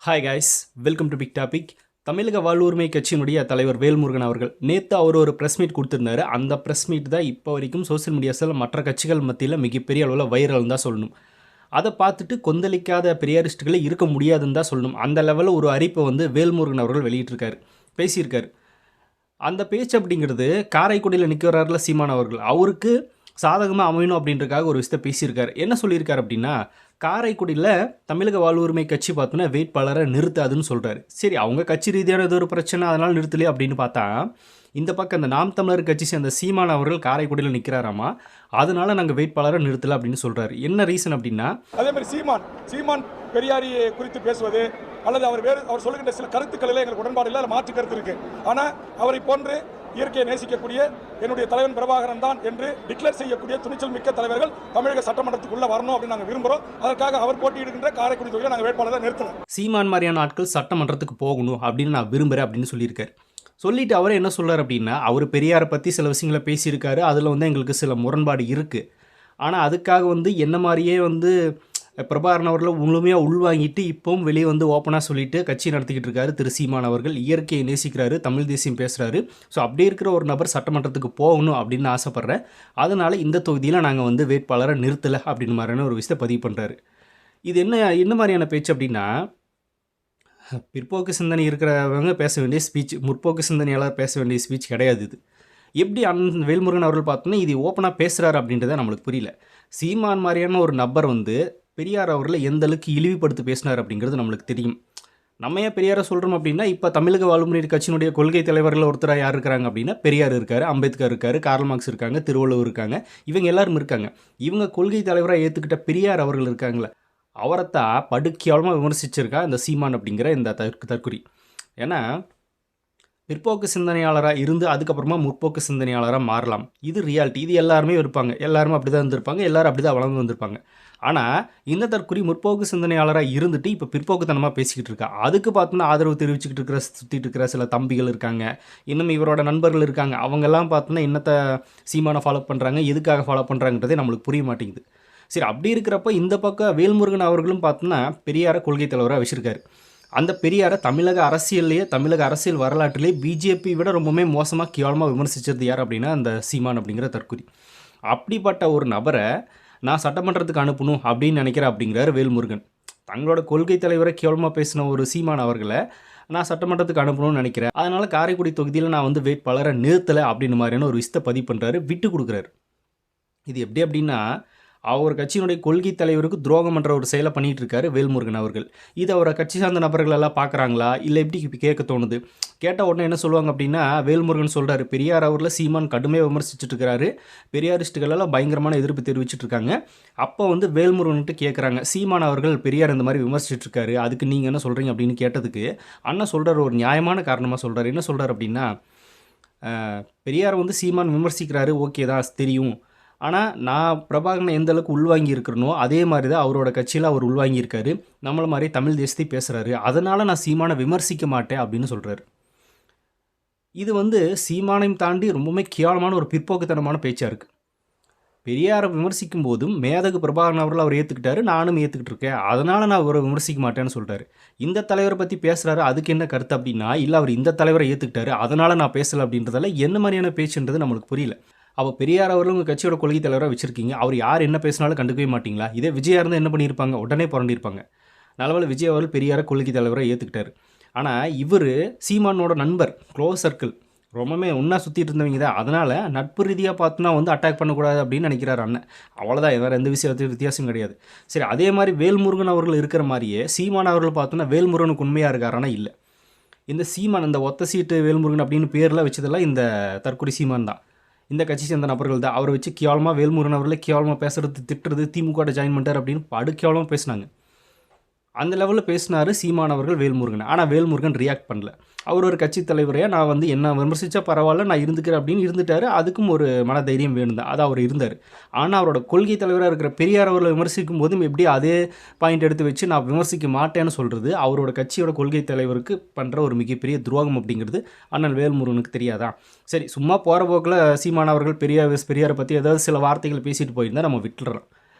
Hi guys, welcome to big topic. தமிழக வாழ்வுரிமை கட்சியினுடைய தலைவர் வேல்முருகன் அவர்கள் நேற்று ஒரு ப்ரெஸ் மீட் கொடுத்துருந்தாரு. அந்த ப்ரெஸ் மீட் தான் இப்போ வரைக்கும் சோசியல் மீடியாஸில் மற்ற கட்சிகள் மத்தியில் மிகப்பெரிய அளவில் வைரல் தான் சொல்லணும். அதை பார்த்துட்டு கொந்தளிக்காத பெரியாரிஸ்ட்டுகளே இருக்க முடியாதுன்னு தான் சொல்லணும். அந்த லெவலில் ஒரு அறிப்பை வேல்முருகன் அவர்கள் வெளியிட்டிருக்காரு, பேசியிருக்காரு. அந்த பேச்சு அப்படிங்கிறது காரைக்குடியில் நிற்கிறாரில் சீமான் அவர்கள், அவருக்கு சாதகமாக அமையணும் அப்படின்றக்காக ஒரு விஷயத்தை பேசியிருக்காரு. என்ன சொல்லியிருக்காரு அப்படின்னா, காரைக்குடியில் தமிழக வாழ்வுரிமை கட்சி பார்த்தோன்னா வேட்பாளரை நிறுத்தாதுன்னு சொல்கிறாரு. சரி, அவங்க கட்சி ரீதியான ஏதோ ஒரு பிரச்சனை அதனால் நிறுத்தலையே அப்படின்னு பார்த்தா, இந்த பக்கம் இந்த நாம் தமிழர் கட்சி சேர்ந்த சீமான் அவர்கள் காரைக்குடியில் நிற்கிறாராமா, அதனால நாங்கள் வேட்பாளரை நிறுத்தலை அப்படின்னு சொல்கிறாரு. என்ன ரீசன் அப்படின்னா, அதே மாதிரி சீமான் பெரியாரியை குறித்து பேசுவது அல்லது அவர் சொல்லுகின்ற சில கருத்துக்களில் எங்களுக்கு உடன்பாடு இல்லை, மாற்று கருத்து இருக்கு. ஆனால் அவரை போன்று இயற்கையை நேசிக்கக்கூடிய என்னுடைய தலைவன் பிரபாகரன் தான் என்று டிக்ளேர் செய்யக்கூடிய துணிச்சல் மிக்க தலைவர்கள் தமிழக சட்டமன்றத்துக்குள்ள வரணும் அப்படின்னு நாங்கள் விரும்புகிறோம். அதற்காக அவர் போட்டியிடுகின்ற காரைக்குடி தொகுதியில் நாங்கள் வேட்பாளரை நிறுத்தணும். சீமான் மாதிரியான ஆட்கள் சட்டமன்றத்துக்கு போகணும் அப்படின்னு நான் விரும்புகிறேன் அப்படின்னு சொல்லியிருக்காரு. சொல்லிட்டு அவரே என்ன சொல்கிறார் அப்படின்னா, அவர் பெரியாரை பற்றி சில விஷயங்களை பேசியிருக்காரு, அதில் எங்களுக்கு சில முரண்பாடு இருக்குது. ஆனால் அதுக்காக என்ன மாதிரியே பிரபாகரன் அவர்களை முழுமையாக உள்வாங்கிட்டு இப்போவும் வெளியே ஓப்பனாக சொல்லிட்டு கட்சி நடத்திக்கிட்டு இருக்காரு திரு சீமான் அவர்கள். இயற்கையை நேசிக்கிறாரு, தமிழ் தேசியம் பேசுகிறாரு. ஸோ அப்படி இருக்கிற ஒரு நபர் சட்டமன்றத்துக்கு போகணும் அப்படின்னு ஆசைப்பட்றேன். அதனால் இந்த தொகுதியில் நாங்கள் வேட்பாளரை நிறுத்தலை அப்படின்னு மாதிரியான ஒரு விஷயத்தை பதிவு பண்ணுறாரு. இது என்ன மாதிரியான பேச்சு அப்படின்னா, பிற்போக்கு சிந்தனை இருக்கிறவங்க பேச வேண்டிய ஸ்பீச், முற்போக்கு சிந்தனையாளர் பேச வேண்டிய ஸ்பீச் கிடையாது இது. எப்படி வேல்முருகன் அவர்கள் பார்த்தோன்னா இது ஓப்பனாக பேசுகிறாரு அப்படின்றத நம்மளுக்கு புரியல. சீமான் மாதிரியான ஒரு நபர் பெரியார் அவர்களை எந்த அளவுக்கு இழிவுபடுத்தி பேசினார் அப்படிங்கிறது நம்மளுக்கு தெரியும். நம்ம ஏன் பெரியாரை சொல்கிறோம் அப்படின்னா, இப்போ தமிழக வாழ்வுரிமை கட்சியினுடைய கொள்கை தலைவர்கள் ஒருத்தராக யார் இருக்காங்க அப்படின்னா, பெரியார் இருக்கார், அம்பேத்கர் இருக்கார், கார்ல் மார்க்ஸ் இருக்காங்க, திருவள்ளுவர் இருக்காங்க, இவங்க எல்லாரும் இருக்காங்க. இவங்க கொள்கை தலைவராக ஏற்றுக்கிட்ட பெரியார் அவர்கள் இருக்காங்களே, அவரைத்தான் படுக்கையாளமாக விமர்சிச்சிருக்கா இந்த சீமான் அப்படிங்கிற இந்த தற்குறி. ஏன்னா பிற்போக்கு சிந்தனையாளராக இருந்து அதுக்கப்புறமா முற்போக்கு சிந்தனையாளராக மாறலாம், இது ரியாலிட்டி. இது எல்லாருமே இருப்பாங்க, எல்லாருமே அப்படி தான் இருந்திருப்பாங்க, எல்லோரும் அப்படி தான் வளர்ந்து வந்திருப்பாங்க. ஆனால் இந்த தற்குறி முற்போக்கு சிந்தனையாளராக இருந்துட்டு இப்போ பிற்போக்குத்தனமாக பேசிக்கிட்டு இருக்கா. அதுக்கு பார்த்தோன்னா ஆதரவு தெரிவிச்சுக்கிட்டு இருக்கிற சுற்றிட்டு இருக்கிற சில தம்பிகள் இருக்காங்க, இன்னும் இவரோட நண்பர்கள் இருக்காங்க. அவங்கெல்லாம் பார்த்தோன்னா இன்னத்தை சீமானை ஃபாலோ பண்ணுறாங்க, எதுக்காக ஃபாலோ பண்ணுறாங்கன்றதே நம்மளுக்கு புரிய மாட்டேங்குது. சரி, அப்படி இருக்கிறப்ப இந்த பக்கம் வேல்முருகன் அவர்களும் பார்த்தோன்னா பெரியாரை கொள்கை தலைவராக வச்சுருக்காரு. அந்த பெரியாரை தமிழக அரசியல் வரலாற்றிலே பிஜேபி விட ரொம்பவுமே மோசமாக கேவலமாக விமர்சித்தது யார் அப்படின்னா அந்த சீமான் அப்படிங்கிற தற்குறி. அப்படிப்பட்ட ஒரு நபரை நான் சட்டமன்றத்துக்கு அனுப்பணும் அப்படின்னு நினைக்கிறேன் அப்படிங்கிறார் வேல்முருகன். தங்களோட கொள்கை தலைவரை கேவலமாக பேசின ஒரு சீமான் அவர்களை நான் சட்டமன்றத்துக்கு அனுப்பணும்னு நினைக்கிறேன், அதனால் காரைக்குடி தொகுதியில் நான் வேட்பாளரை நிறுத்தலை அப்படின்னு மாதிரியான ஒரு விஷயத்தை பதிவு பண்ணுறாரு, விட்டு கொடுக்குறாரு. இது எப்படி அப்படின்னா, அவர் கட்சியினுடைய கொள்கை தலைவருக்கு துரோகம் என்ற ஒரு செயலை பண்ணிகிட்டு இருக்காரு வேல்முருகன் அவர்கள். இது அவரை கட்சி சார்ந்த நபர்கள் எல்லாம் பார்க்குறாங்களா, இல்லை எப்படி கேட்க தோணுது? கேட்ட உடனே என்ன சொல்லுவாங்க அப்படின்னா, வேல்முருகன் சொல்கிறாரு, பெரியார் அவர்களை சீமான் கடுமையாக விமர்சிச்சுட்டு இருக்கிறாரு, பெரியாரிஸ்ட்டுகள் எல்லாம் பயங்கரமான எதிர்ப்பு தெரிவிச்சுட்டு இருக்காங்க. அப்போ வேல்முருகன்ட்டு கேட்குறாங்க, சீமான் அவர்கள் பெரியார் இந்த மாதிரி விமர்சிச்சுட்டு இருக்காரு, அதுக்கு நீங்கள் என்ன சொல்கிறீங்க அப்படின்னு கேட்டதுக்கு அண்ணன் சொல்கிறார், ஒரு நியாயமான காரணமாக சொல்கிறார். என்ன சொல்கிறார் அப்படின்னா, பெரியார் சீமான் விமர்சிக்கிறாரு, ஓகே தான் தெரியும், ஆனால் நான் பிரபாகரனை எந்த அளவுக்கு உள்வாங்கி இருக்கிறனோ அதே மாதிரி தான் அவரோட கட்சியில் அவர் உள்வாங்கியிருக்காரு, நம்மளை மாதிரி தமிழ் தேசத்தை பேசுகிறாரு, அதனால் நான் சீமானை விமர்சிக்க மாட்டேன் அப்படின்னு சொல்கிறாரு. இது சீமானையும் தாண்டி ரொம்பவுமே கேவலமான ஒரு பிற்போக்குத்தனமான பேச்சாக இருக்குது. பெரியாரை விமர்சிக்கும் போதும் மேதகு பிரபாகரன் அவர்கள் அவர் ஏற்றுக்கிட்டாரு, நானும் ஏற்றுக்கிட்டு இருக்கேன், அதனால் நான் அவரை விமர்சிக்க மாட்டேன்னு சொல்கிறாரு. இந்த தலைவரை பற்றி பேசுகிறாரு, அதுக்கு என்ன கருத்து அப்படின்னா, இல்லை அவர் இந்த தலைவரை ஏற்றுக்கிட்டாரு அதனால் நான் பேசலை அப்படின்றதால என்ன மாதிரியான பேச்சுன்றது நம்மளுக்கு புரியல. அவள் பெரியார் அவர்களும் உங்கள் கட்சியோட கொள்கை தலைவராக வச்சுருக்கீங்க, அவர் யார் என்ன பேசினாலும் கண்டுக்கவே மாட்டிங்களா? இதே விஜயா இருந்தால் என்ன பண்ணியிருப்பாங்க? உடனே புரண்டிருப்பாங்க. நல்லவேளை விஜய் அவர்கள் பெரியாரை கொள்கை தலைவராக ஏற்றுக்கிட்டார். ஆனால் இவர் சீமானோட நண்பர், க்ளோஸ் சர்க்கிள், ரொம்பவே ஒன்றா சுற்றிட்டு இருந்தவங்க தான், அதனால் நட்பு ரீதியாக பார்த்தோன்னா அட்டாக் பண்ணக்கூடாது அப்படின்னு நினைக்கிறார் அண்ணன். அவ்வளோதான், வேறு எந்த வித்தியாசம் கிடையாது. சரி, அதே மாதிரி வேல்முருகன் அவர்கள் இருக்கிற மாதிரியே சீமான் அவர்கள் பார்த்தோன்னா வேல்முருகனுக்கு உண்மையாக இருக்காரானா இல்லை. இந்த சீமான், இந்த ஒத்த சீட்டு வேல்முருகன் அப்படின்னு பேரில் வச்சதெல்லாம் இந்த தற்கொலை சீமான் தான், இந்த கட்சி சேர்ந்த நபர்கள் தான். அவரை வச்சு கேவலமாக வேல்முருகன் அவர்களை கேவலமாக பேசுறது, திட்டுறது, திமுக ஜாயின் பண்ணிட்டார் அப்படின்னு கேவலமாக பேசினாங்க. அந்த லெவலில் பேசினார் சீமான் அவர்கள் வேல்முருகன். ஆனால் வேல்முருகன் ரியாக்ட் பண்ணல. அவர் ஒரு கட்சி தலைவரையாக நான் என்ன விமர்சித்தா பரவாயில்ல, நான் இருந்துக்கிறேன் அப்படின்னு இருந்துட்டார். அதுக்கும் ஒரு மன தைரியம் வேணும் தான், அது அவர் இருந்தார். ஆனால் அவரோட கொள்கை தலைவராக இருக்கிற பெரியார் அவர்களை விமர்சிக்கும் போதும் எப்படி அதே பாயிண்ட் எடுத்து வச்சு நான் விமர்சிக்க மாட்டேன்னு சொல்கிறது அவரோட கட்சியோட கொள்கை தலைவருக்கு பண்ணுற ஒரு மிகப்பெரிய துரோகம் அப்படிங்கிறது அண்ணன் வேல்முருகனுக்கு தெரியாதான்? சரி, சும்மா போகிற போக்கில் சீமான் அவர்கள் பெரியாரை பற்றி ஏதாவது சில வார்த்தைகள் பேசிட்டு போயிருந்தால் நம்ம விட்டுறோம்.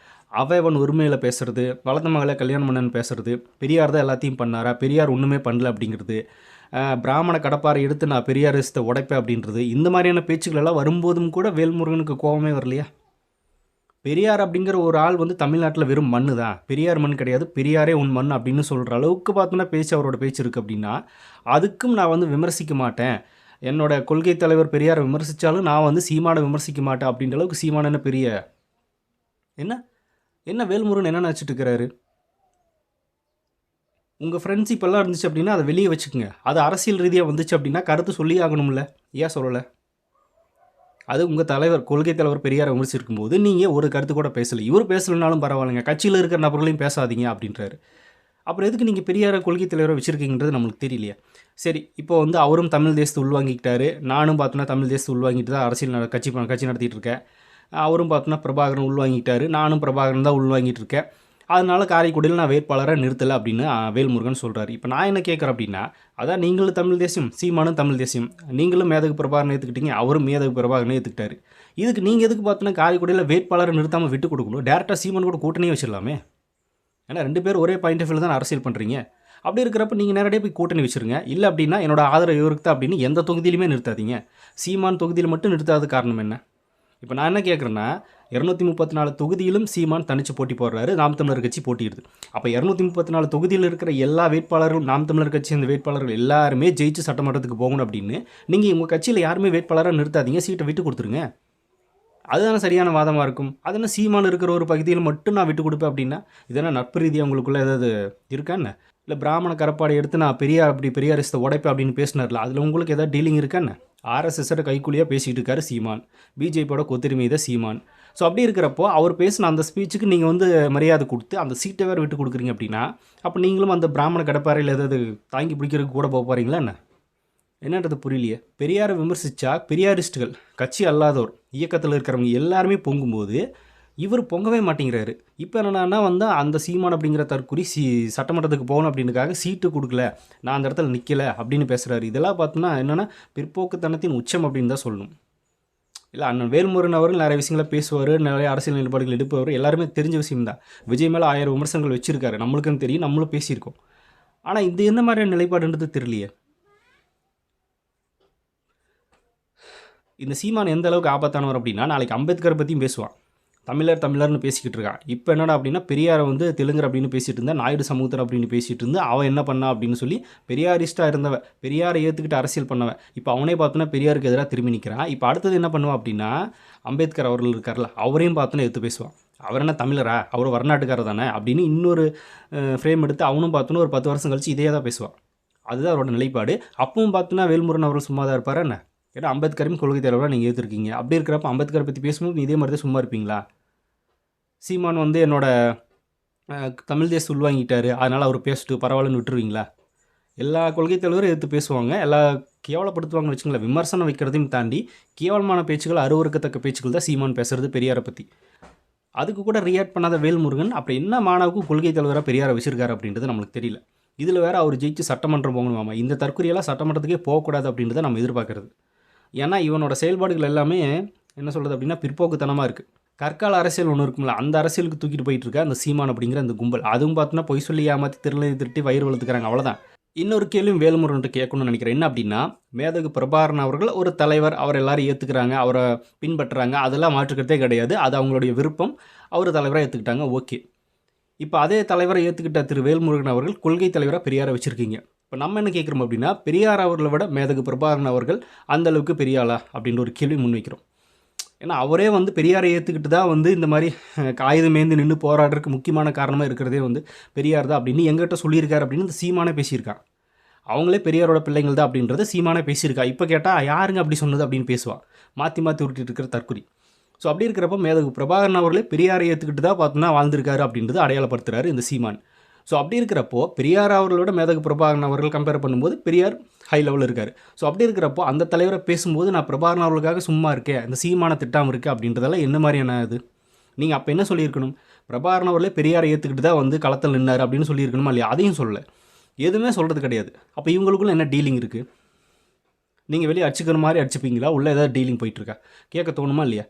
அவன் உரிமையில் பேசுறது, வளர்த்த மகளை கல்யாணம் பண்ணன்னு பேசுறது, பெரியார் தான் எல்லாத்தையும் பண்ணாரா, பெரியார் ஒன்றுமே பண்ணல அப்படிங்கிறது, பிராமண கடப்பாரை எடுத்து நான் பெரியாரிசத்தை உடைப்பேன் அப்படின்றது, இந்த மாதிரியான பேச்சுக்கள் எல்லாம் வரும்போதும் கூட வேல்முருகனுக்கு கோபமே வரலையா? பெரியார் அப்படிங்கிற ஒரு ஆள் வந்து தமிழ்நாட்டில் வெறும் மண்ணு தான், பெரியார் மண் கிடையாது, பெரியாரே உன் மண் அப்படின்னு சொல்கிற அளவுக்கு பார்த்தோன்னா பேச்சு அவரோட பேச்சு இருக்குது அப்படின்னா, அதுக்கும் நான் வந்து விமர்சிக்க மாட்டேன், என்னோட கொள்கை தலைவர் பெரியாரை விமர்சித்தாலும் நான் வந்து சீமானை விமர்சிக்க மாட்டேன் அப்படின்ற அளவுக்கு சீமான என்ன பெரிய என்ன என்ன வேல்முருகன் என்ன நினச்சிட்டு இருக்கிறாரு? உங்கள் ஃப்ரெண்ட்ஷிப் எல்லாம் இருந்துச்சு அப்படின்னா அதை வெளியே வச்சுக்கோங்க. அது அரசியல் ரீதியாக வந்துச்சு அப்படின்னா கருத்து சொல்லி ஆகணும்ல, ஏன் சொல்லலை? அது உங்கள் தலைவர் கொள்கை தலைவர் பெரியாரை விமர்சிக்கும் போது நீங்கள் ஒரு கருத்து கூட பேசலை. இவர் பேசலைனாலும் பரவாயில்லைங்க, கட்சியில் இருக்கிற நபர்களையும் பேசாதீங்க அப்படின்றாரு. அப்புறம் எதுக்கு நீங்கள் பெரியாரை கொள்கை தலைவரை வச்சுருக்கீங்கிறது நம்மளுக்கு தெரியலையா? சரி, இப்போ வந்து அவரும் தமிழ் தேசத்தை உள்வாங்கிக்கிட்டாரு, நானும் பார்த்தோன்னா தமிழ் தேசத்தை உள்வாங்கிட்டு தான் அரசியல் கட்சி நடத்திட்டு இருக்கேன். அவரும் பார்த்தோன்னா பிரபாகரன் உள்வாங்கிட்டாரு, நானும் பிரபாகரன் தான் உள்வாங்கிட்டு இருக்கேன். அதனால காரைக்குடியில் நான் வேட்பாளரை நிறுத்தலை அப்படின்னு வேல்முருகன் சொல்கிறாரு. இப்போ நான் என்ன கேட்குறேன் அப்படின்னா, அதான் நீங்களும் தமிழ் தேசியம், சீமானும் தமிழ் தேசியம், நீங்களும் மேதகு பிரபாகரனை ஏற்றுக்கிட்டீங்க, அவரும் மேதகு பிரபாகரனை ஏற்றுக்கிட்டாரு. இதுக்கு நீங்கள் எதுக்கு பார்த்தோன்னா காரைக்குடியில் வேட்பாளரை நிறுத்தாமல் விட்டு கொடுக்கணும், டேரெக்டாக சீமான் கூட கூட்டணியே வச்சிடலாமே. ஏன்னா 2 பேர் ஒரே பாயிண்ட் ஆஃப் வியூவில் தான் அரசியல் பண்ணுறீங்க. அப்படி இருக்கிறப்ப நீங்கள் நேரடியாக போய் கூட்டணி வச்சுருங்க. இல்லை அப்படின்னா என்னோட ஆதரவு இவருக்கு தான் அப்படின்னு எந்த தொகுதியிலுமே நிறுத்தாதீங்க. சீமான் தொகுதியில் மட்டும் நிறுத்தாத காரணம் என்ன? இப்போ நான் என்ன கேட்குறேன்னா, 234 தொகுதியிலும் சீமான் தனிச்சு போட்டி போடுறாரு, நாம் தமிழர் கட்சி போட்டியிடுது. அப்போ 234 தொகுதியில் இருக்கிற எல்லா வேட்பாளர்களும், நாம் தமிழர் கட்சி அந்த வேட்பாளர்கள் எல்லாருமே ஜெயிச்சு சட்டமன்றத்துக்கு போகணும் அப்படின்னு நீங்கள் உங்கள் கட்சியில் யாருமே வேட்பாளராக நிறுத்தாதீங்க, சீட்டை விட்டு கொடுத்துருங்க. அதுதானே சரியான வாதமாக இருக்கும். அதனால் சீமான் இருக்கிற ஒரு பகுதியில் மட்டும் நான் விட்டு கொடுப்பேன் அப்படின்னா இதெல்லாம் நட்பு ரீதியாக உங்களுக்குள்ளே ஏதாவது இருக்கான்னு? இல்லை பிராமண கரப்பாடை எடுத்து நான் பெரியாரிசத்தை உடைப்பேன் அப்படின்னு பேசினார்ல, அதில் உங்களுக்கு ஏதாவது டீலிங் இருக்கான்னு? ஆர்எஸ்எஸோட கைக்கூலியாக பேசிகிட்டு இருக்காரு சீமான், பிஜேபியோட கொத்தரிமை தான் சீமான். ஸோ அப்படி இருக்கிறப்போ அவர் பேசின அந்த ஸ்பீச்சுக்கு நீங்கள் வந்து மரியாதை கொடுத்து அந்த சீட்டை வேறு விட்டு கொடுக்குறீங்க அப்படின்னா, அப்போ நீங்களும் அந்த பிராமண கடப்பாறையில் ஏதாவது தாங்கி பிடிக்கிறதுக்கு கூட போக போகிறீங்களா என்ன? என்னன்றது புரியலையே. பெரியாரை விமர்சித்தா பெரியாரிஸ்ட்டுகள், கட்சி அல்லாதோர், இயக்கத்தில் இருக்கிறவங்க எல்லாருமே பொங்கும்போது இவர் பொங்கவே மாட்டேங்கிறாரு. இப்போ என்னென்னா வந்து அந்த சீமான் அப்படிங்கிற தற்குறி சட்டமன்றத்துக்கு போகணும் அப்படின்றதுக்காக சீட்டு கொடுக்கல, நான் அந்த இடத்துல நிற்கலை அப்படின்னு பேசுகிறாரு. இதெல்லாம் பார்த்தோன்னா என்னென்னா பிற்போக்குத்தனத்தின் உச்சம் அப்படின்னு தான் சொல்லணும். இல்லை, அண்ணன் வேல்முருகன் அவர்கள் நிறைய விஷயங்களை பேசுவார், நிறைய அரசியல் நிலைப்பாடுகள் எடுப்பவர், எல்லாருமே தெரிஞ்ச விஷயம்தான். விஜய் மேலே 1000 விமர்சனங்கள் வச்சுருக்காரு, நம்மளுக்குன்னு தெரியும், நம்மளும் பேசியிருக்கோம். ஆனால் இது என்ன மாதிரியான நிலைப்பாடுன்றது தெரியலையே. இந்த சீமான் எந்த அளவுக்கு ஆபத்தானவர் அப்படின்னா, நாளைக்கு அம்பேத்கரை பற்றியும் பேசுவான், தமிழர்னு பேசிக்கிட்டு இருக்கான். இப்போ என்னடா அப்படின்னா பெரியாரை வந்து தெலுங்கர் அப்படின்னு பேசிகிட்டு இருந்தா, நாயுடு சமூகத்தர் அப்படின்னு பேசிகிட்டு இருந்து அவன் என்ன பண்ணா அப்படின்னு சொல்லி பெரியாரிஸ்ட்டாக இருந்தவன், பெரியாரை ஏற்றுக்கிட்டு அரசியல் பண்ணவன், இப்போ அவனே பார்த்தோன்னா பெரியாருக்கு எதிராக திரும்பி நிற்கிறான். இப்போ அடுத்தது என்ன பண்ணுவான் அப்படின்னா, அம்பேத்கர் அவர்கள் இருக்கார்ல, அவரையும் பார்த்தோன்னா எடுத்து பேசுவான். அவர் என்ன தமிழரா, அவர் வடநாட்டுக்காரர் தானே அப்படின்னு இன்னொரு ஃப்ரேம் எடுத்து அவனும் பார்த்தோன்னா ஒரு 10 வருஷம் கழிச்சு இதே தான் பேசுவான். அதுதான் அவரோட நிலைப்பாடு. அப்பவும் பார்த்தோன்னா வேல்முருகன் அவர்கள் சும்மா தான் இருப்பார் என்ன? ஏன்னா அம்பேத்கரையும் கொள்கை தலைவராக நீங்கள் ஏற்றுருக்கீங்க. அப்படி இருக்கிறப்ப அம்பேத்கரை பற்றி பேசும்போது இதே மாதிரி தான் சும்மா இருப்பீங்களா? சீமான் வந்து என்னோட தமிழ் தேசம் உள்வாங்கிட்டாரு, அதனால் அவர் பேசிட்டு பரவாயில்லன்னு விட்டுருவீங்களா? எல்லா கொள்கை தலைவரும் எடுத்து பேசுவாங்க, எல்லா கேவலப்படுத்துவாங்கன்னு வச்சுங்களேன். விமர்சனம் வைக்கிறதையும் தாண்டி கேவலமான பேச்சுகள், அருவருக்கத்தக்க பேச்சுக்கள் தான் சீமான் பேசுகிறது பெரியாரை பற்றி. அதுக்கு கூட ரியாக்ட் பண்ணாத வேல்முருகன் அப்புறம் என்ன மாணவுக்கு கொள்கை தலைவராக பெரியாரை வச்சிருக்காரு அப்படின்றது நம்மளுக்கு தெரியல. இதில் வேறு அவர் ஜெயிச்சு சட்டமன்றம் போகணுமாமா. இந்த தற்கொலையெல்லாம் சட்டமன்றத்துக்கே போகக்கூடாது அப்படின்றத நம்ம எதிர்பார்க்குறது. ஏன்னா இவனோட செயல்பாடுகள் எல்லாமே என்ன சொல்கிறது அப்படின்னா பிற்போக்குத்தனமாக இருக்குது. கற்கால அரசியல் ஒன்று இருக்கும்ல, அந்த அரசியலுக்கு தூக்கிட்டு போயிட்டு இருக்க அந்த சீமான் அப்படிங்கிற அந்த கும்பல். அதுவும் பார்த்தோன்னா பொய் சொல்லி ஏமாற்றி திருட்டி வயிறு வளர்த்துக்கிறாங்க, அவ்வளோதான். இன்னொரு கேள்வியும் வேல்முருகன்ட்டு கேட்கணும்னு நினைக்கிறேன். என்ன அப்படின்னா, மேதகு பிரபாகரன் அவர்கள் ஒரு தலைவர், அவர் எல்லாரும் ஏற்றுக்கிறாங்க, அவரை பின்பற்றுறாங்க, அதெல்லாம் மாற்றுக்கிறதே கிடையாது, அது அவங்களுடைய விருப்பம், அவர் தலைவராக ஏற்றுக்கிட்டாங்க, ஓகே. இப்போ அதே தலைவரை ஏற்றுக்கிட்ட திரு வேல்முருகன் அவர்கள் கொள்கை தலைவராக பெரியாரை வச்சுருக்கீங்க. இப்போ நம்ம என்ன கேட்குறோம் அப்படின்னா, பெரியார் அவர்களை விட மேதகு பிரபாகரன் அவர்கள் அந்தளவுக்கு பெரியாளா அப்படின்ற ஒரு கேள்வி முன்வைக்கிறோம். ஏன்னா அவரே வந்து பெரியாரை ஏற்றுக்கிட்டு தான் வந்து இந்த மாதிரி ஆயுதமேந்து நின்று போராடுறதுக்கு முக்கியமான காரணமாக இருக்கிறதே வந்து பெரியார் தான் அப்படின்னு எங்கிட்ட சொல்லியிருக்காரு அப்படின்னு இந்த சீமானே பேசியிருக்கான். அவங்களே பெரியாரோட பிள்ளைங்கள் தான் அப்படின்றத சீமானே பேசியிருக்கா. இப்போ கேட்டால் யாருங்க அப்படி சொன்னது அப்படின்னு பேசுவான், மாற்றி உருட்டிட்டு இருக்கிற தற்குறி. ஸோ அப்படி இருக்கிறப்ப மேதகு பிரபாகரன் அவர்களே பெரியாரை ஏற்றுக்கிட்டு தான் பார்த்தோன்னா வாழ்ந்திருக்காரு அப்படின்றது அடையாளப்படுத்துகிறாரு இந்த சீமான். ஸோ அப்படி இருக்கிறப்போ பெரியார் அவர்களோட மேதகு பிரபாகரன் அவர்கள் கம்பேர் பண்ணும்போது பெரியார் ஹை லெவலில் இருக்கார். ஸோ அப்படி இருக்கிறப்போ அந்த தலைவரை பேசும்போது நான் பிரபாகரன் அவர்களுக்காக சும்மா இருக்கேன், இந்த சீமான திட்டம் இருக்குது அப்படின்றதெல்லாம் என்ன மாதிரியான இது? நீங்கள் அப்போ என்ன சொல்லியிருக்கணும்? பிரபாகரன் அவர்களே பெரியாரை ஏற்றுக்கிட்டு தான் வந்து களத்தில் நின்னார் அப்படின்னு சொல்லியிருக்கணுமா இல்லையா? அதையும் சொல்லலை, எதுவுமே சொல்கிறது கிடையாது. அப்போ இவங்களுக்குள்ள என்ன டீலிங் இருக்குது? நீங்கள் வெளியே அடிச்சுக்கிற மாதிரி அடிச்சுப்பீங்களா, உள்ளே ஏதாவது டீலிங் போயிட்டுருக்கா? கேட்க தோணுமா இல்லையா?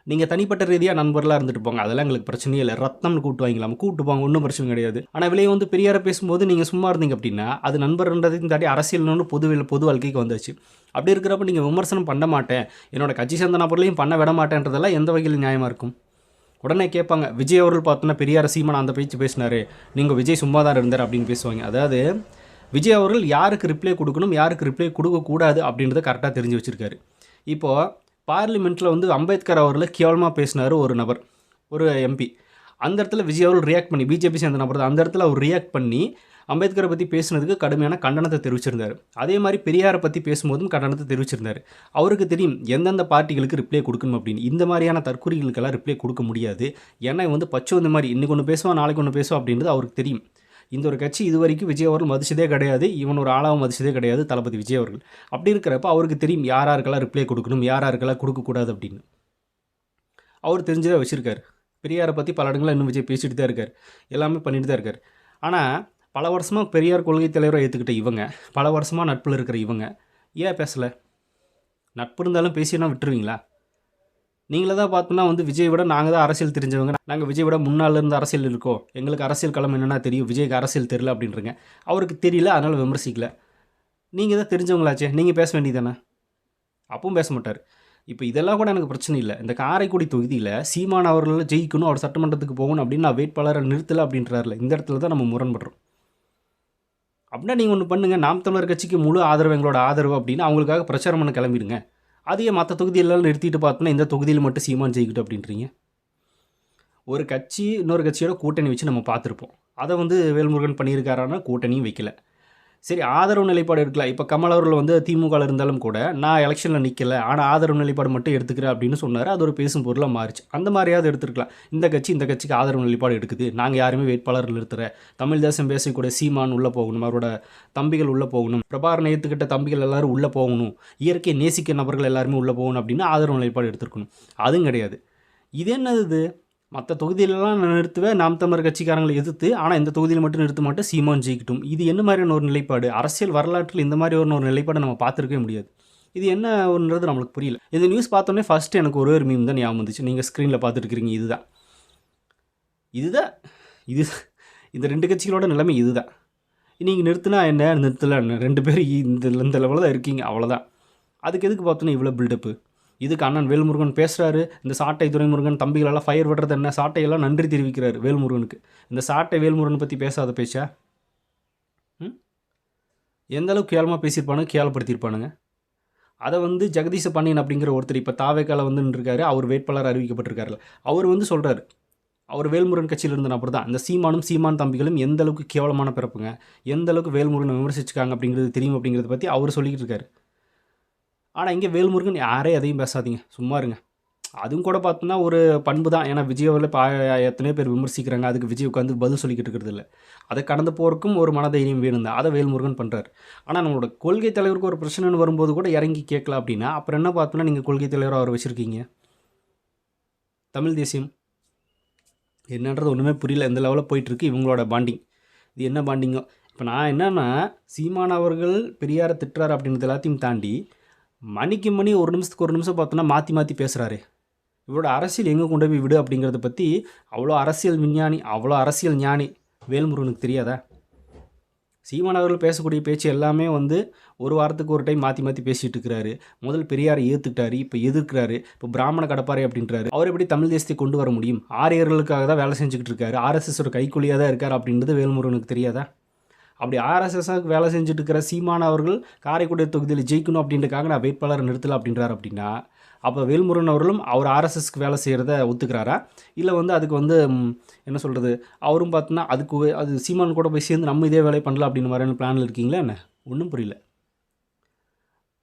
நீங்கள் தனிப்பட்ட ரீதியாக நண்பர்களாக இருந்துட்டு போங்க, அதெல்லாம் எங்களுக்கு பிரச்சனையே இல்லை. ரத்தம்னு கூப்பிட்டு வாங்கிக்கலாம், கூப்பிட்டு போங்க, ஒன்றும் பிரச்சனை கிடையாது. ஆனால் விலையை வந்து பெரியாரை பேசும்போது நீங்கள் சும்மா இருந்தீங்க அப்படின்னா அது நண்பர்ன்றதையும் தாண்டி அரசியல்னு பொது வாழ்க்கைக்கு வந்துச்சு. அப்படி இருக்கிறப்ப நீங்கள் விமர்சனம் பண்ண மாட்டேன், என்னோட கட்சி சேர்ந்த நபர்களையும் பண்ண விட மாட்டேன்றதெல்லாம் எந்த வகையில் நியாயமாக இருக்கும்? உடனே கேட்பாங்க, விஜய் அவர்கள் பார்த்தோன்னா பெரியார் சீமான் அந்த பேச்சு பேசினார், நீங்கள் விஜய் சும்மா தான் இருந்தார் அப்படின்னு பேசுவாங்க. அதாவது விஜய் அவர்கள் யாருக்கு ரிப்ளை கொடுக்கணும், யாருக்கு ரிப்ளை கொடுக்கக்கூடாது அப்படின்றத கரெக்டாக தெரிஞ்சு வச்சுருக்காரு. இப்போது பார்லிமெண்ட்டில் வந்து அம்பேத்கர் அவர்களை கேவலமாக பேசினார் ஒரு நபர், ஒரு எம்பி. அந்த இடத்துல விஜய் அவர்கள் ரியாக்ட் பண்ணி, பிஜேபி சேர்ந்த நபர் தான், அந்த இடத்துல அவர் ரியாக்ட் பண்ணி அம்பேத்கரை பற்றி பேசுனதுக்கு கடுமையான கண்டனத்தை தெரிவிச்சிருந்தார். அதே மாதிரி பெரியாரை பற்றி பேசும்போதும் கண்டனத்தை தெரிவிச்சிருந்தார். அவருக்கு தெரியும் எந்தெந்த பார்ட்டிகளுக்கு ரிப்ளை கொடுக்கணும் அப்படின்னு. இந்த மாதிரியான தற்கொலைகளுக்கெல்லாம் ரிப்ளை கொடுக்க முடியாது. ஏன்னா வந்து பச்சை இந்த மாதிரி இன்றைக்கி ஒன்று பேசுவான் நாளைக்கு ஒன்று பேசுவான் அப்படின்றது அவருக்கு தெரியும். இந்த ஒரு கட்சி இது வரைக்கும் விஜய் அவர்கள் மதிச்சதே கிடையாது, இவன் ஒரு ஆளாகவும் மதிச்சதே கிடையாது தளபதி விஜய் அவர்கள். அப்படி இருக்கிறப்ப அவருக்கு தெரியும் யாருக்கெல்லாம் ரிப்ளை கொடுக்கணும், யாருக்கெல்லாம் கொடுக்கக்கூடாது அப்படின்னு. அவர் தெரிஞ்சதை வச்சுருக்கார். பெரியாரை பற்றி பல இடங்களில் இன்னும் விஜய் பேசிட்டு தான் இருக்கார், எல்லாமே பண்ணிட்டு தான் இருக்கார். ஆனால் பல வருஷமாக பெரியார் கொள்கை தலைவரை ஏற்றுக்கிட்ட இவங்க, பல வருஷமாக நட்பில் இருக்கிற இவங்க ஏன் பேசலை? நட்பு இருந்தாலும் பேசினா விட்டுருவீங்களா? நீங்களே தான் பார்த்தோன்னா வந்து விஜய் விட நாங்கள் தான் அரசியல் தெரிஞ்சவங்க, நாங்கள் விஜய் விட முன்னால் இருந்து அரசியல் இருக்கோம், எங்களுக்கு அரசியல் களம் என்னென்னா தெரியும், விஜய்க்கு அரசியல் தெரியல அப்படின்றங்க. அவருக்கு தெரியல, அதனால் விமர்சிக்கல. நீங்கள் தான் தெரிஞ்சவங்களாச்சே, நீங்கள் பேச வேண்டியதானே? அப்பவும் பேச மாட்டார். இப்போ இதெல்லாம் கூட எனக்கு பிரச்சனை இல்லை. இந்த காரைக்குடி தொகுதியில் சீமான் அவர்கள் ஜெயிக்கணும், அவர் சட்டமன்றத்துக்கு போகணும் அப்படின்னு நான் வேட்பாளரை நிறுத்தலை அப்படின்றாருல, இந்த இடத்துல தான் நம்ம முரண்படுறோம். அப்படின்னா நீங்கள் ஒன்று பண்ணுங்கள், நாம் தமிழர் கட்சிக்கு முழு ஆதரவு எங்களோட ஆதரவு அப்படின்னு அவங்களுக்காக பிரச்சாரம் பண்ண கிளம்பிடுங்க. அதையே மற்ற தொகுதியெல்லாம் நிறுத்திட்டு பார்த்தோன்னா இந்த தொகுதியில் மட்டும் சீமான் ஜெயிக்கட்டும் அப்படின்றீங்க. ஒரு கட்சி இன்னொரு கட்சியோட கூட்டணி வச்சு நம்ம பார்த்துருப்போம். அதை வந்து வேல்முருகன் பண்ணியிருக்காரானா கூட்டணியும் வைக்கல. சரி, ஆதரவு நிலைப்பாடு எடுக்கலாம். இப்போ கமல் அவர்கள் வந்து திமுகவில் இருந்தாலும் கூட நான் எலெக்ஷனில் நிற்கலை, ஆனால் ஆதரவு நிலைப்பாடு மட்டும் எடுத்துக்கிறேன் அப்படின்னு சொன்னார். அது ஒரு பேசும் பொருளாக மாறிச்சு. அந்த மாதிரியாவது எடுத்துருக்கலாம். இந்த கட்சிக்கு ஆதரவு நிலைப்பாடு எடுக்குது, நாங்கள் யாருமே வேட்பாளர் நிறுத்துற, தமிழ் தேசம் பேசக்கூடிய சீமான் உள்ளே போகணும், அவரோட தம்பிகள் உள்ளே போகணும், பிரபாகரனை ஏற்றுக்கிட்ட தம்பிகள் எல்லோரும் உள்ளே போகணும், இயற்கை நேசிக்க நபர்கள் எல்லாருமே உள்ளே போகணும் அப்படின்னு ஆதரவு நிலைப்பாடு எடுத்துருக்கணும். அதுவும் கிடையாது. இது என்னது? மற்ற தொகுதியிலலாம் நான் நிறுத்துவேன், நாம் தமிழர் கட்சிக்காரங்களை எதிர்த்து, ஆனால் இந்த தொகுதியில் மட்டும் நிறுத்த மாட்டேன், சீமான் ஜெயிக்கட்டும். இது என்ன மாதிரியான ஒரு நிலைப்பாடு? அரசியல் வரலாற்றில் இந்த மாதிரி ஒரு நிலைப்பாடை நம்ம பார்த்துருக்கவே முடியாது. இது என்ன ஒன்றது நம்மளுக்கு புரியல. இது நியூஸ் பார்த்தோன்னே ஃபஸ்ட்டு எனக்கு ஒரே ஒரு மீம் தான் ஞாபகம் வந்துச்சு. நீங்கள் ஸ்க்ரீனில் பார்த்துட்டுருக்கிறீங்க, இதுதான் இந்த 2 கட்சிகளோட நிலைமை இதுதான். நீங்கள் நிறுத்தினா என்ன, நிறுத்தலை என்ன, 2 பேர் இந்த லெவலில் தான் இருக்கீங்க, அவ்வளோதான். அதுக்கு எதுக்கு பார்த்தோன்னா இவ்வளோ பில்டப்பு? இதுக்கு அண்ணன் வேல்முருகன் பேசுகிறாரு, இந்த சாட்டை துரைமுருகன் தம்பிகளெல்லாம் ஃபயர் விடுறது என்ன, சாட்டையெல்லாம் நன்றி தெரிவிக்கிறாரு வேல்முருகனுக்கு. இந்த சாட்டை வேல்முருகன் பற்றி பேசாத பேச்சா? எந்த அளவுக்கு கேவலமாக பேசியிருப்பானுங்க, கேவலப்படுத்தியிருப்பானுங்க. அதை வந்து ஜெகதீஷ பாண்டியன் அப்படிங்கிற ஒருத்தர் இப்போ தாவேக்கால வந்து நின்றுருக்காரு, அவர் வேட்பாளர் அறிவிக்கப்பட்டிருக்காருல, அவர் வந்து சொல்கிறாரு, அவர் வேல்முருகன் கட்சியில் இருந்த நபர் தான். இந்த சீமான் தம்பிகளும் எந்த அளவுக்கு கேவலமான பிறப்புங்க, எந்த அளவுக்கு வேல்முருகனை விமர்சிச்சுக்காங்க அப்படிங்கிறது தெரியும் அப்படிங்கிறத பற்றி அவர் சொல்லிக்கிட்டு இருக்காரு. ஆனால் இங்கே வேல்முருகன் யாரே எதையும் பேசாதீங்க, சும்மா இருங்க. அதுவும் கூட பார்த்தோன்னா ஒரு பண்பு தான். ஏன்னா விஜயாவில் இப்போ எத்தனையோ பேர் விமர்சிக்கிறாங்க, அதுக்கு விஜய் உட்காந்து பதில் சொல்லிக்கிட்டு இருக்கிறது இல்லை. அதை கடந்து போகிறக்கும் ஒரு மனதைரியம் வேணும் தான், அதை வேல்முருகன் பண்ணுறாரு. ஆனால் நம்மளோட கொள்கை தலைவருக்கு ஒரு பிரச்சனைன்னு வரும்போது கூட இறங்கி கேட்கலாம் அப்படின்னா அப்புறம் என்ன பார்த்தோன்னா நீங்கள் கொள்கை தலைவராக அவர் வச்சுருக்கீங்க. தமிழ் தேசியம் என்னன்றது ஒன்றுமே புரியல. எந்த லெவலில் போயிட்டுருக்கு இவங்களோட பாண்டிங். இது என்ன பாண்டிங்கோ? இப்போ நான் என்னென்னா, சீமான் அவர்கள் பெரியாரை திட்டுறாரு அப்படின்றது எல்லாத்தையும் தாண்டி மணிக்கு மணி ஒரு நிமிஷம் பார்த்தோன்னா மாற்றி பேசுகிறாரு. இவரோட அரசியல் எங்கே கொண்டு போய் விடு அப்படிங்கிறத பற்றி அவ்வளோ அரசியல் விஞ்ஞானி, அவ்வளோ அரசியல் ஞானி வேல்முருகனுக்கு தெரியாதா? சீமான் அவர்கள் பேசக்கூடிய பேச்சு எல்லாமே வந்து ஒரு வாரத்துக்கு ஒரு டைம் மாற்றி பேசிகிட்டு இருக்கிறாரு. முதல் பெரியாரை ஏற்றுக்கிட்டாரு, இப்போ எதிர்க்கிறாரு, இப்போ பிராமண கடப்பாறை அப்படின்றாரு. அவர் எப்படி தமிழ் தேசத்தை கொண்டு வர முடியும்? ஆரியர்களுக்காக தான் வேலை செஞ்சுக்கிட்டு இருக்காரு, ஆர்எஸ்எஸ் ஒரு கைக்கூலியாக தான் இருக்கார் அப்படின்றது வேல்முருகனுக்கு தெரியாதா? அப்படி ஆர்எஸ்எஸ்ஸாக வேலை செஞ்சுட்டு இருக்கிற சீமான் அவர்கள் காரைக்குடி தொகுதியில் ஜெயிக்கணும் அப்படின்றக்காக நான் வேட்பாளரை நிறுத்தலை அப்படின்றார் அப்படின்னா, அப்போ வேல்முருகன் அவர்களும் அவர் ஆர்எஸ்எஸ்க்கு வேலை செய்கிறத ஒத்துக்கிறாரா? இல்லை வந்து அதுக்கு வந்து என்ன சொல்கிறது, அவரும் பார்த்தோன்னா அது சீமான் கூட போய் சேர்ந்து நம்ம இதே வேலையை பண்ணலாம் அப்படின்னு மாதிரியான பிளானில் இருக்கீங்களா என்ன? ஒன்றும் புரியல.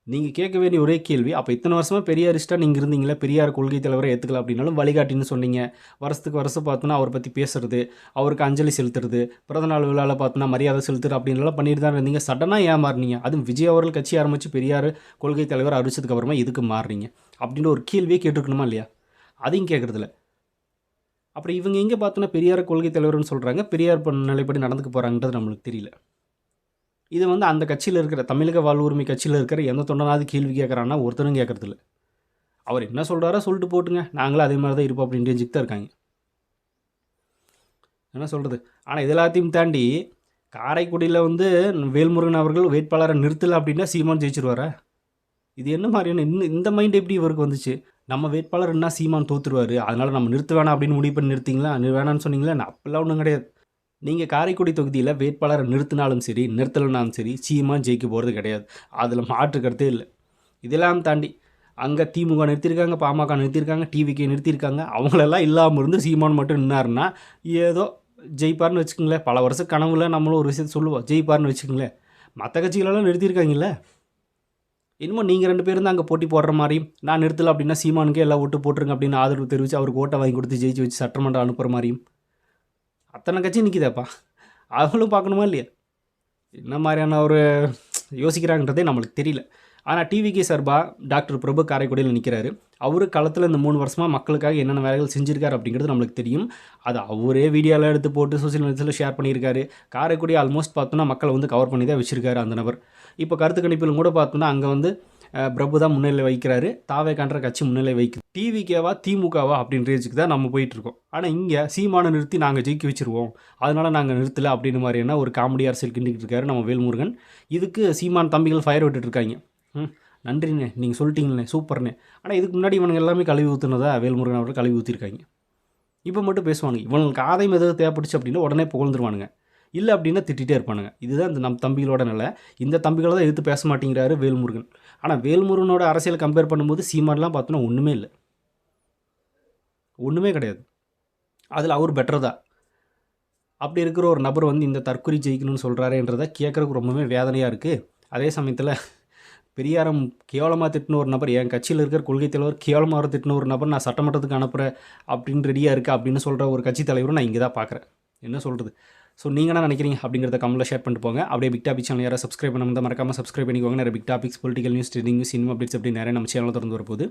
நீங்கள் கேட்க வேண்டிய ஒரே கேள்வி, அப்போ இத்தனை வருஷமாக பெரியாரிஸ்ட்டாக நீங்கள் இருந்தீங்களே, பெரியார் கொள்கை தலைவரை ஏற்றுக்கலாம் அப்படின்னாலும் வழிகாட்டின்னு சொன்னீங்க. வருஷம் பார்த்தோன்னா அவரை பற்றி பேசுறது, அவருக்கு அஞ்சலி செலுத்துறது, பிறந்தநாள் விழாவில் பார்த்தோன்னா மரியாதை செலுத்துறது அப்படின்லாம் பண்ணிட்டு தான் இருந்தீங்க. சடனாக ஏன் மாறினீங்க? அதுவும் விஜய் அவர்கள் கட்சி ஆரம்பித்து பெரியார் கொள்கை தலைவர் அறிவிச்சதுக்கு அப்புறமா எதுக்கு மாறுறீங்க அப்படின்ற ஒரு கேள்வியே கேட்டுருக்கணுமா இல்லையா? அதையும் கேட்குறதில்ல. அப்புறம் இவங்க எங்கே பார்த்தோன்னா பெரியார் கொள்கை தலைவர்னு சொல்கிறாங்க, பெரியார் நிலைப்படி நடந்துக்க போகிறாங்கன்றது நம்மளுக்கு தெரியல. இது வந்து அந்த கட்சியில் இருக்கிற தமிழக வாழ்வுரிமை கட்சியில் இருக்கிற எந்த தொண்டனாவது கேள்வி கேட்குறான்னா ஒருத்தரும் கேட்குறதில்ல. அவர் என்ன சொல்கிறாரோ சொல்லிட்டு போட்டுங்க, நாங்களும் அதே மாதிரி தான் இருப்போம் அப்படின்ற ரேஞ்சுக்கு தான் இருக்காங்க. என்ன சொல்கிறது? ஆனால் இது எல்லாத்தையும் தாண்டி காரைக்குடியில் வந்து வேல்முருகன் அவர்கள் வேட்பாளரை நிறுத்தலை அப்படின்னா சீமான் ஜெயிச்சிருவாரா? இது என்ன மாதிரியான இந்த மைண்ட் எப்படி இவருக்கு வந்துச்சு? நம்ம வேட்பாளர் என்ன சீமான் தோற்றுருவார், அதனால் நம்ம நிறுத்த வேணாம் அப்படின்னு முடிவு பண்ணி நிறுத்திங்களா? வேணான்னு சொன்னீங்களா? நான் அப்பெல்லாம் ஒன்றும் கிடையாது. நீங்கள் காரைக்குடி தொகுதியில் வேட்பாளரை நிறுத்தினாலும் சரி நிறுத்தலைனாலும் சரி சீமான் ஜெயிக்க போகிறது கிடையாது. அதில் மாற்று கருத்தே இல்லை. இதெல்லாம் தாண்டி அங்கே திமுக நிறுத்தியிருக்காங்க, பாமக நிறுத்தியிருக்காங்க, டிவிகே நிறுத்தியிருக்காங்க. அவங்களெல்லாம் இல்லாமல் இருந்து சீமான் மட்டும் நின்னாருன்னா ஏதோ ஜெயிப்பார்னு வச்சுக்கோங்களேன். பல வருஷ கனவுல நம்மளும் ஒரு விஷயத்தை சொல்லுவோம், ஜெயிப்பார்னு வச்சுக்கோங்களேன். மற்ற கட்சிகளெல்லாம் நிறுத்தியிருக்காங்கல்ல. இன்னமும் நீங்கள் 2 பேரும் தான் அங்கே போட்டி போடுற மாதிரி, நான் நிறுத்தலை அப்படின்னா சீமானுக்கே எல்லாம் ஓட்டு போட்டுருங்க அப்படின்னு ஆதரவு தெரிவித்து அவருக்கு ஓட்டை வாங்கி கொடுத்து ஜெயிச்சு வச்சு சட்டமன்றம் அனுப்புகிற மாதிரியும் அத்தனை கட்சி நிற்கிதாப்பா. அவங்களும் பார்க்கணுமா இல்லையா? என்ன மாதிரியான ஒரு யோசிக்கிறாங்கன்றதே நம்மளுக்கு தெரியல. ஆனால் டிவிகே சார்பாக டாக்டர் பிரபு காரைக்குடியில் நிற்கிறாரு. அவரு களத்தில் இந்த 3 வருஷமாக மக்களுக்காக என்னென்ன வேலைகள் செஞ்சுருக்காரு அப்படிங்கிறது நம்மளுக்கு தெரியும். அது அவரே வீடியோவில் எடுத்து போட்டு சோசியல் மீடியாவில் ஷேர் பண்ணியிருக்காரு. காரைக்குடி ஆல்மோஸ்ட் பார்த்தோன்னா மக்களை வந்து கவர் பண்ணி தான் வச்சுருக்காரு அந்த நபர். இப்போ கருத்து கணிப்பிலும் கூட பார்த்தோன்னா அங்கே வந்து பிரபு தான் முன்னிலை வைக்கிறாரு, தாவேக்கான்ற கட்சி முன்னிலை வைக்குது. டிவிகேவா திமுகவா அப்படின்ற ரேஞ்சுக்கு தான் நம்ம போயிட்டுருக்கோம். ஆனால் இங்கே சீமானை நிறுத்தி நாங்கள் ஜெயிக்க வச்சுருவோம், அதனால் நாங்கள் நிறுத்தலை அப்படின்னு மாதிரியான ஒரு காமெடி அரசியல் கிண்டிக்கிட்டு இருக்காரு நம்ம வேல்முருகன். இதுக்கு சீமான் தம்பிகள் ஃபயர் விட்டுட்ருக்காங்க. நன்றிண்ணே, நீங்கள் சொல்லிட்டீங்களே, சூப்பர்ண்ணே. ஆனால் இதுக்கு முன்னாடி இவனுங்க எல்லாமே கழுவி ஊற்றுனதா வேல்முருகன் அவர்கள் கழுவி ஊற்றிருக்காங்க. இப்போ மட்டும் பேசுவானுங்க. இவங்களுக்கு ஆதாயம் எதாவது தேவைப்படுச்சு அப்படின்னா உடனே புகழ்ந்துருவானுங்க, இல்லை அப்படின்னா திட்டிகிட்டே இருப்பானுங்க. இதுதான் இந்த நம்ம தம்பிகளோட நிலை. இந்த தம்பிகளை தான் எதிர்த்து பேச மாட்டேங்கிறாரு வேல்முருகன். ஆனால் வேல்முருகனோட அரசியலை கம்பேர் பண்ணும்போது சீமான்லாம் பார்த்தோன்னா ஒன்றுமே இல்லை, ஒன்றுமே கிடையாது. அதில் அவர் பெட்டர் தான். அப்படி இருக்கிற ஒரு நபர் வந்து இந்த தற்கொலை ஜெயிக்கணும்னு சொல்கிறாருன்றதை கேட்குறதுக்கு ரொம்பவே வேதனையாக இருக்குது. அதே சமயத்தில் பெரியாரம் கேவலமாக திட்டின ஒரு நபர், என் கட்சியில் இருக்கிற கொள்கை தலைவர் கேவலமாக திட்டின ஒரு நபர் நான் சட்டமன்றத்துக்கு அனுப்புகிறேன் அப்படின்னு ரெடியாக இருக்குது அப்படின்னு சொல்கிற ஒரு கட்சி தலைவரும் நான் இங்கே தான் பார்க்குறேன். என்ன சொல்கிறது? ஸோ நீங்கள் என்ன நினைக்கிறீங்க அப்படிங்கிறத கமெண்ட்டில் ஷேர் பண்ணிட்டு போங்க. அப்படியே பிக் டாபிக் சேனல் யாராவது சப்ஸ்கிரைப் பண்ணாமல் மறக்காமல் சப்ஸ்கிரைப் பண்ணிக்கோங்க. நிறைய big topics, political news, trending news, cinema updates அப்படி நிறைய நம்ம சேனலில் திறந்து வரப்போகுது.